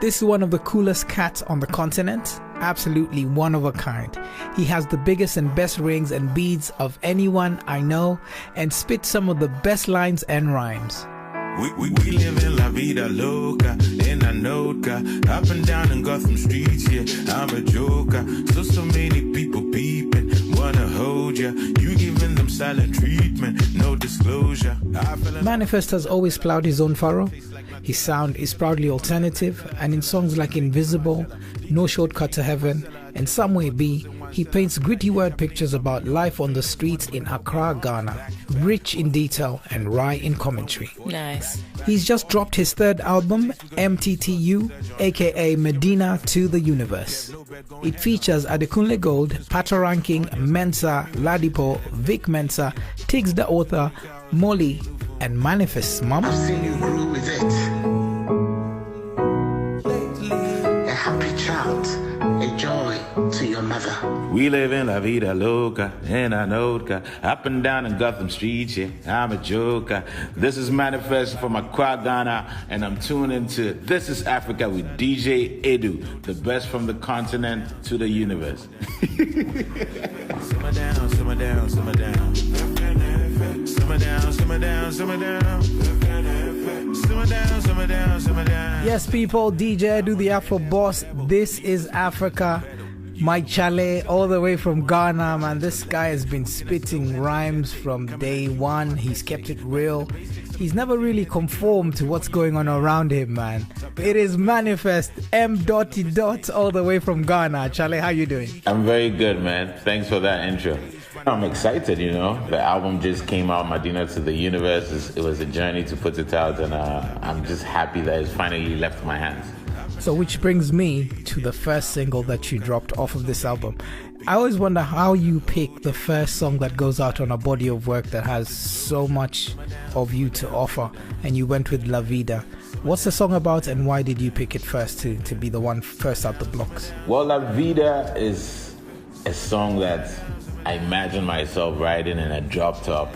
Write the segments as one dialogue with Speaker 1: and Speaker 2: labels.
Speaker 1: This is one of the coolest cats on the continent. Absolutely one of a kind. He has the biggest and best rings and beads of anyone I know and spits some of the best lines and rhymes.
Speaker 2: We live in La Vida Loca, in Anoka, up and down in Gotham streets, yeah, I'm a joker. So many people peeping, wanna hold ya, you giving them silent treatment, no disclosure.
Speaker 1: M.anifest has always plowed his own furrow. His sound is proudly alternative, and in songs like Invisible, No Shortcut to Heaven, and Somewhere B, he paints gritty word pictures about life on the streets in Accra, Ghana, rich in detail and wry in commentary.
Speaker 3: Nice.
Speaker 1: He's just dropped his third album, MTTU, aka Madina to the Universe. It features Adekunle Gold, Patoranking, Mensa, Ladipo, Vic Mensa, Tiggs the Author, Molly, and M.anifest's mom.
Speaker 4: I've seen you grow with it. A happy child, a joy to your mother.
Speaker 2: We live in La Vida Loca, in Anoka, up and down in Gotham streets, yeah, I'm a joker. This is M.anifest from Accra, Ghana, and I'm tuned into This is Africa with DJ Edu, the best from the continent to the universe. Simmer down, simmer down, simmer down. Simmer down, simmer down, simmer down. Simmer down, simmer down, simmer down.
Speaker 1: Yes, people, DJ Edu, the Afro boss. This is Africa. Mike Chalet, all the way from Ghana, man. This guy has been spitting rhymes from day one. He's kept it real. He's never really conformed to what's going on around him, man. It is M.anifest, M.dot all the way from Ghana. Chalet, how you doing?
Speaker 5: I'm very good, man. Thanks for that intro. I'm excited, you know. The album just came out, Madina to the Universe. It was a journey to put it out, and I'm just happy that it's finally left my hands.
Speaker 1: So which brings me to the first single that you dropped off of this album. I always wonder how you pick the first song that goes out on a body of work that has so much of you to offer, and you went with La Vida. What's the song about, and why did you pick it first to be the one first out the blocks?
Speaker 5: Well, La Vida is a song that I imagine myself riding in a drop top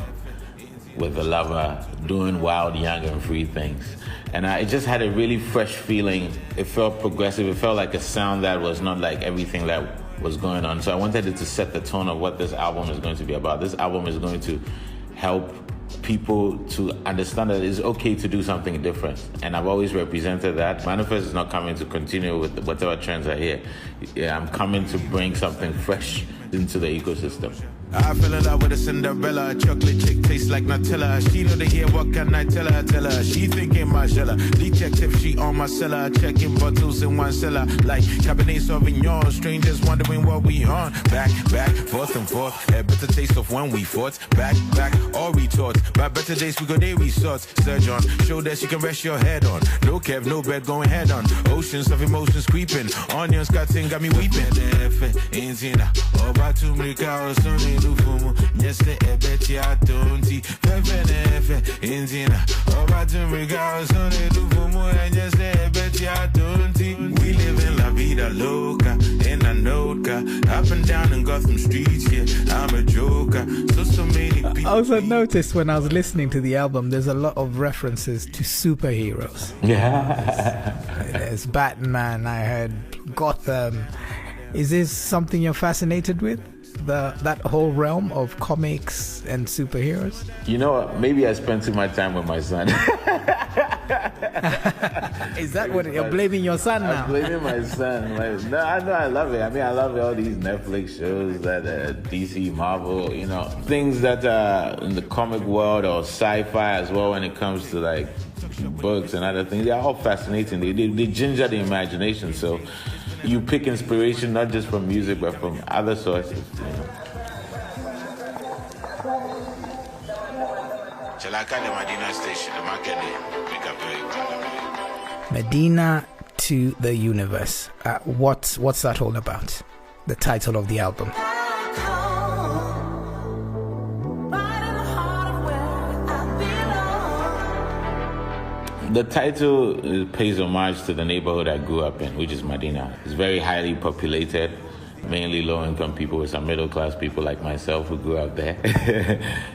Speaker 5: with a lover, doing wild, young, and free things. And it just had a really fresh feeling. It felt progressive. It felt like a sound that was not like everything that was going on. So I wanted it to set the tone of what this album is going to be about. This album is going to help people to understand that it's okay to do something different. And I've always represented that. M.anifest is not coming to continue with whatever trends are here. Yeah, I'm coming to bring something fresh into the ecosystem.
Speaker 2: I fell in love with a Cinderella, a chocolate chick tastes like Nutella. She know to hear, what can I tell her? Tell her she thinking Margiela. Detective, she on my cellar, checking bottles in one cellar like Cabernet Sauvignon. Strangers wondering what we on. Back, forth and forth. A better taste of when we fought. Back, all retort. By better days we go day resorts. Surge on, show that she can rest your head on. No Kev, no bed, going head on. Oceans of emotions creeping. Onions cutting, got me weeping. Yes, the ebeti atonti. Pepe inzina. Oba tumrika osone dufumu. Yes, the ebeti atonti. We live in La Vida Loca, in Anoka, up and down in Gotham streets. Yeah, I'm a joker. So many people.
Speaker 1: I also noticed when I was listening to the album, there's a lot of references to superheroes.
Speaker 5: Yeah.
Speaker 1: There's Batman, I heard Gotham. Is this something you're fascinated with? That whole realm of comics and superheroes?
Speaker 5: You know, maybe I spend too much time with my son.
Speaker 1: Is that what you're blaming your son now?
Speaker 5: I'm blaming my son. No, I love it. I mean, I love all these Netflix shows that DC, Marvel, you know, things that are in the comic world or sci-fi as well when it comes to like books and other things. They're all fascinating. They ginger the imagination. So you pick inspiration not just from music but from other sources. You know.
Speaker 1: Madina to the Universe. What's that all about? The title of the album.
Speaker 5: The title pays homage to the neighborhood I grew up in, which is Madina. It's very highly populated, mainly low-income people with some middle-class people like myself who grew up there.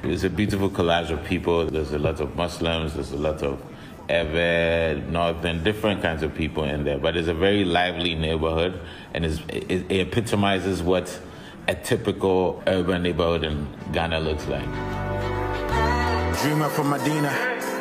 Speaker 5: It's a beautiful collage of people. There's a lot of Muslims, there's a lot of Ever, Northern, different kinds of people in there. But it's a very lively neighborhood, and it epitomizes what a typical urban neighborhood in Ghana looks like.
Speaker 2: Dreamer from Madina,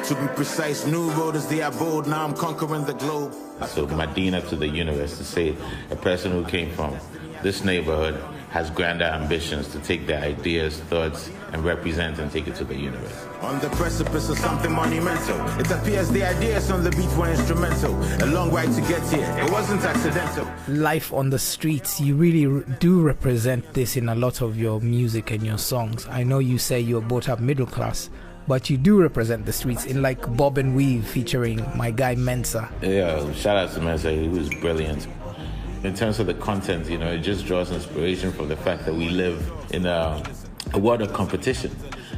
Speaker 2: to be precise, new roaders they are bold, now I'm conquering the globe.
Speaker 5: So Madina to the universe, to say a person who came from this neighborhood has grander ambitions to take their ideas, thoughts, and represent and take it to the universe.
Speaker 2: On the precipice of something monumental, it appears the ideas on the beat were instrumental. A long ride to get here, it wasn't accidental.
Speaker 1: Life on the streets, you really do represent this in a lot of your music and your songs. I know you say you're brought up middle class, but you do represent the streets in like Bob and Weave featuring my guy Mensa.
Speaker 5: Yeah, shout out to Mensa, he was brilliant. In terms of the content, it just draws inspiration from the fact that we live in a world of competition,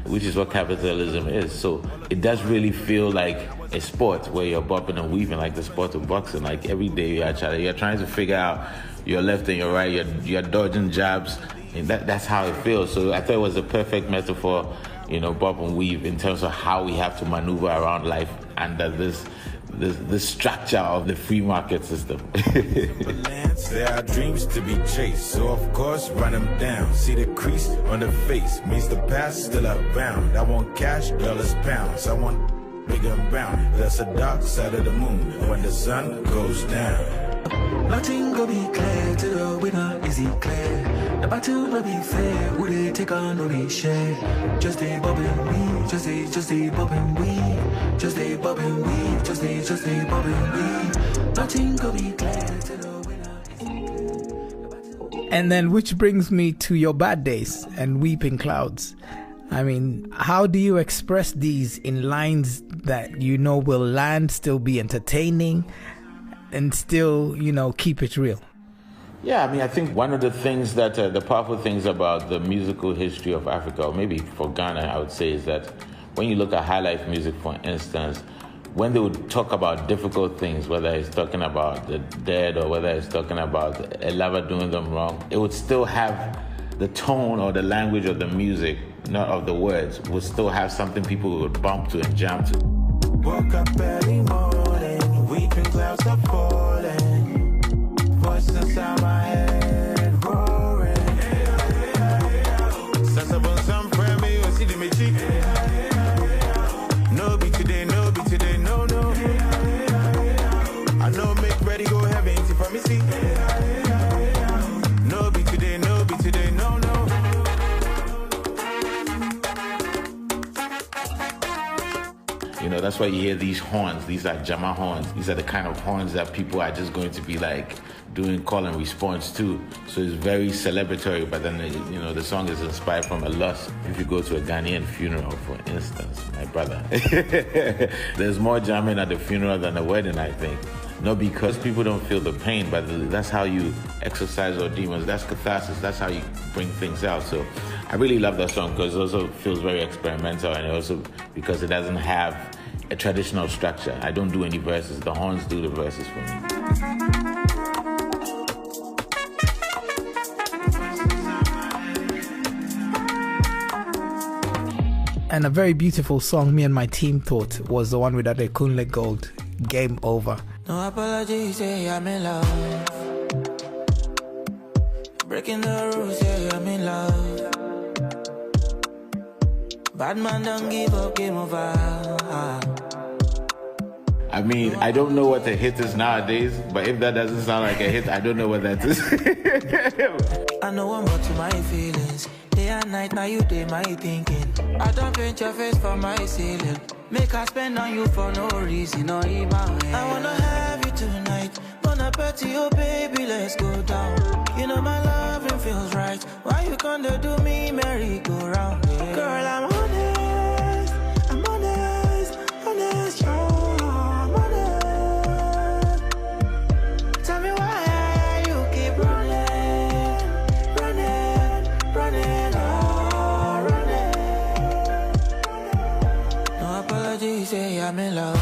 Speaker 5: which is what capitalism is. So it does really feel like a sport where you're bopping and weaving, like the sport of boxing. Like every day you're trying to figure out your left and your right, you're dodging jabs, and that's how it feels. So I thought it was a perfect metaphor, bop and weave, in terms of how we have to maneuver around life under this structure of the free market system.
Speaker 2: There are dreams to be chased, so of course run them down. See the crease on the face, means the past still around. I want cash, dollars, pounds. I want big and brown. There's a dark side of the moon when the sun goes down.
Speaker 3: Nothing go be clear to the winner, is it clear? The battle will be fair, would they take on or they share? Just a bob and weave, just a bob and weave, just a bob and weave, just a bob and weave. Nothing go be clear to the winner.
Speaker 1: And then which brings me to your bad days and weeping clouds. I mean, how do you express these in lines that will land, still be entertaining, and still, keep it real?
Speaker 5: Yeah, I think one of the things that, the powerful things about the musical history of Africa, or maybe for Ghana, I would say, is that when you look at high life music, for instance, when they would talk about difficult things, whether it's talking about the dead or whether it's talking about a lover doing them wrong, it would still have the tone or the language of the music, not of the words, would still have something people would bump to and jam to.
Speaker 2: Woke up early morning, weeping clouds are falling, voices inside my head roaring. Sasabon some friend me or see the mechi. No be today, no. I know make ready go heaven to for me see. No be today, no.
Speaker 5: That's why you hear these horns. These are Jama horns. These are the kind of horns that people are just going to be like doing call and response to. So it's very celebratory, but then, the song is inspired from a loss. If you go to a Ghanaian funeral, for instance, my brother, there's more jamming at the funeral than the wedding, I think. Not because people don't feel the pain, but that's how you exercise your demons. That's catharsis. That's how you bring things out. So I really love that song because it also feels very experimental, and also because it doesn't have a traditional structure. I don't do any verses. The horns do the verses for me.
Speaker 1: And a very beautiful song me and my team thought was the one with Adekunle Gold, Game Over.
Speaker 3: No apologies, say I'm in love. Breaking the rules, say I'm in love. Bad man don't give up, game over.
Speaker 5: I don't know what a hit is nowadays, but if that doesn't sound like a hit, I don't know what that is.
Speaker 3: I know I'm up to my feelings. Day and night, now you day my thinking. I don't paint your face for my ceiling. Make her spend on you for no reason, or even I wanna have you tonight. Gonna pet you, baby, let's go down. My loving feels right. Why you gonna do me merry-go-round? Yeah. Girl, I'm honest, yeah, I'm honest. Tell me why you keep running, oh, running. No apologies, say I'm in love.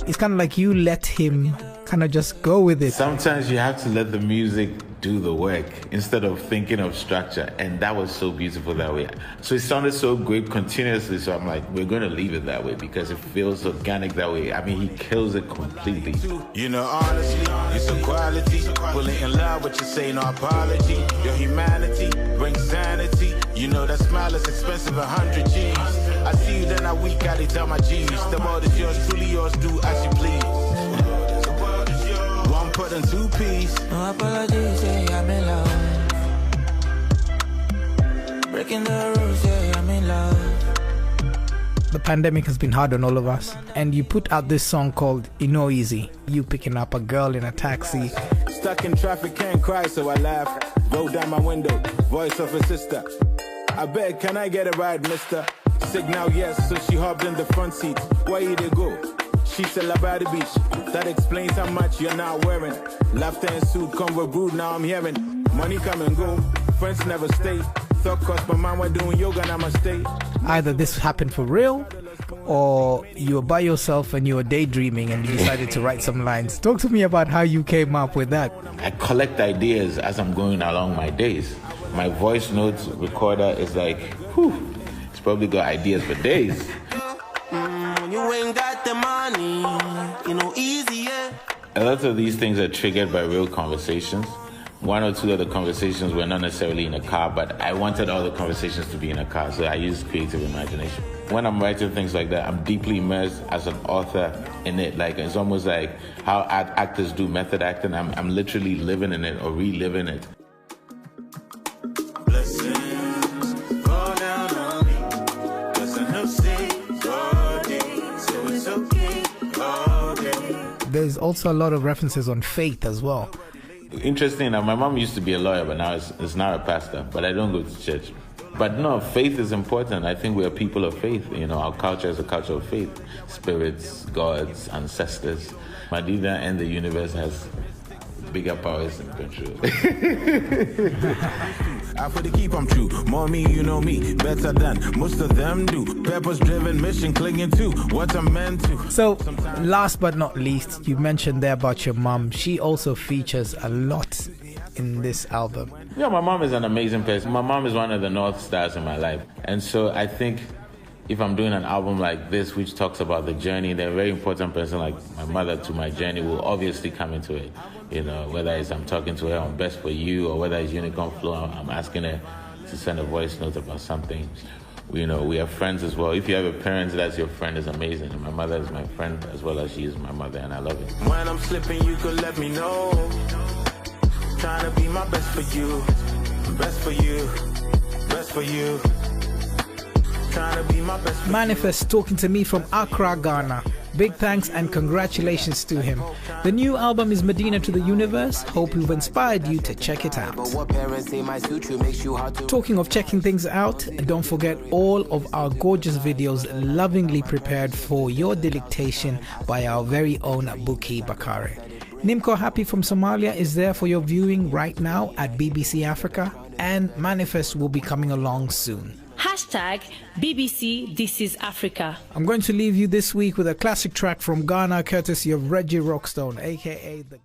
Speaker 1: It's kind of like you let him kind of just go with it.
Speaker 5: Sometimes you have to let the music do the work instead of thinking of structure. And that was so beautiful that way. So it sounded so great continuously. So I'm like, we're going to leave it that way because it feels organic that way. I mean, he kills it completely.
Speaker 2: You know, honestly, it's a quality. Fully in love with you, say no apology. Your humanity brings sanity. You know that smile is expensive, 100 G's. I see you, then I weak out, they tell my G's. The world is yours, truly yours, do as you please. One put in two piece.
Speaker 3: No apologies, yeah, I'm in love. Breaking the rules, yeah, I'm in love.
Speaker 1: The pandemic has been hard on all of us, and you put out this song called "You Know Easy." You picking up a girl in a taxi.
Speaker 2: Stuck in traffic, can't cry, so I laugh. Roll down my window, voice of a sister. I beg, can I get a ride, mister? Signal yes, so she hopped in the front seat. Where you they go? She said, La by the beach. That explains how much you're not wearing. Laughter and suit come with brood, now I'm hearing. Money come and go, friends never stay. Thought crossed my mind, we're doing yoga, and I'ma stay.
Speaker 1: Either this happened for real, or you were by yourself and you were daydreaming and you decided to write some lines. Talk to me about how you came up with that.
Speaker 5: I collect ideas as I'm going along my days. My voice notes recorder is like, whew, it's probably got ideas for days.
Speaker 3: You ain't got the money, you know, easy, yeah.
Speaker 5: A lot of these things are triggered by real conversations. One or two of the conversations were not necessarily in a car, but I wanted all the conversations to be in a car, so I used creative imagination. When I'm writing things like that, I'm deeply immersed as an author in it. Like, it's almost like how actors do method acting. I'm literally living in it or reliving it.
Speaker 1: There's also a lot of references on faith as well.
Speaker 5: Interesting enough, my mom used to be a lawyer, but now it's not a pastor, but I don't go to church. But no, faith is important. I think we are people of faith. You know, our culture is a culture of faith. Spirits, gods, ancestors. Madina and the universe has bigger powers in control.
Speaker 2: I for the keep I'm true. More me, you know me, better than most of them do. Purpose-driven mission clinging to what I'm meant to.
Speaker 1: So, last but not least, you mentioned there about your mom. She also features a lot in this album.
Speaker 5: Yeah, my mom is an amazing person. My mom is one of the North Stars in my life. And so I think if I'm doing an album like this, which talks about the journey, then a very important person like my mother to my journey will obviously come into it. You know, whether it's I'm talking to her on Best For You or whether it's Unicorn Flow, I'm asking her to send a voice note about something. You know, we are friends as well. If you have a parent that's your friend, is amazing. And my mother is my friend as well as she is my mother, and I love it.
Speaker 2: When I'm slipping, you could let me know. Trying to be my best for you. Best for you. Best for you. Trying to be my best for
Speaker 1: M.anifest talking to me from Accra, Ghana. Big thanks and congratulations to him. The new album is Madina to the Universe. Hope we've inspired you to check it out. Talking of checking things out, don't forget all of our gorgeous videos lovingly prepared for your delectation by our very own Buki Bakare. Nimko Happy from Somalia is there for your viewing right now at BBC Africa, and M.anifest will be coming along soon.
Speaker 6: Hashtag BBC This Is Africa.
Speaker 1: I'm going to leave you this week with a classic track from Ghana courtesy of Reggie Rockstone, aka the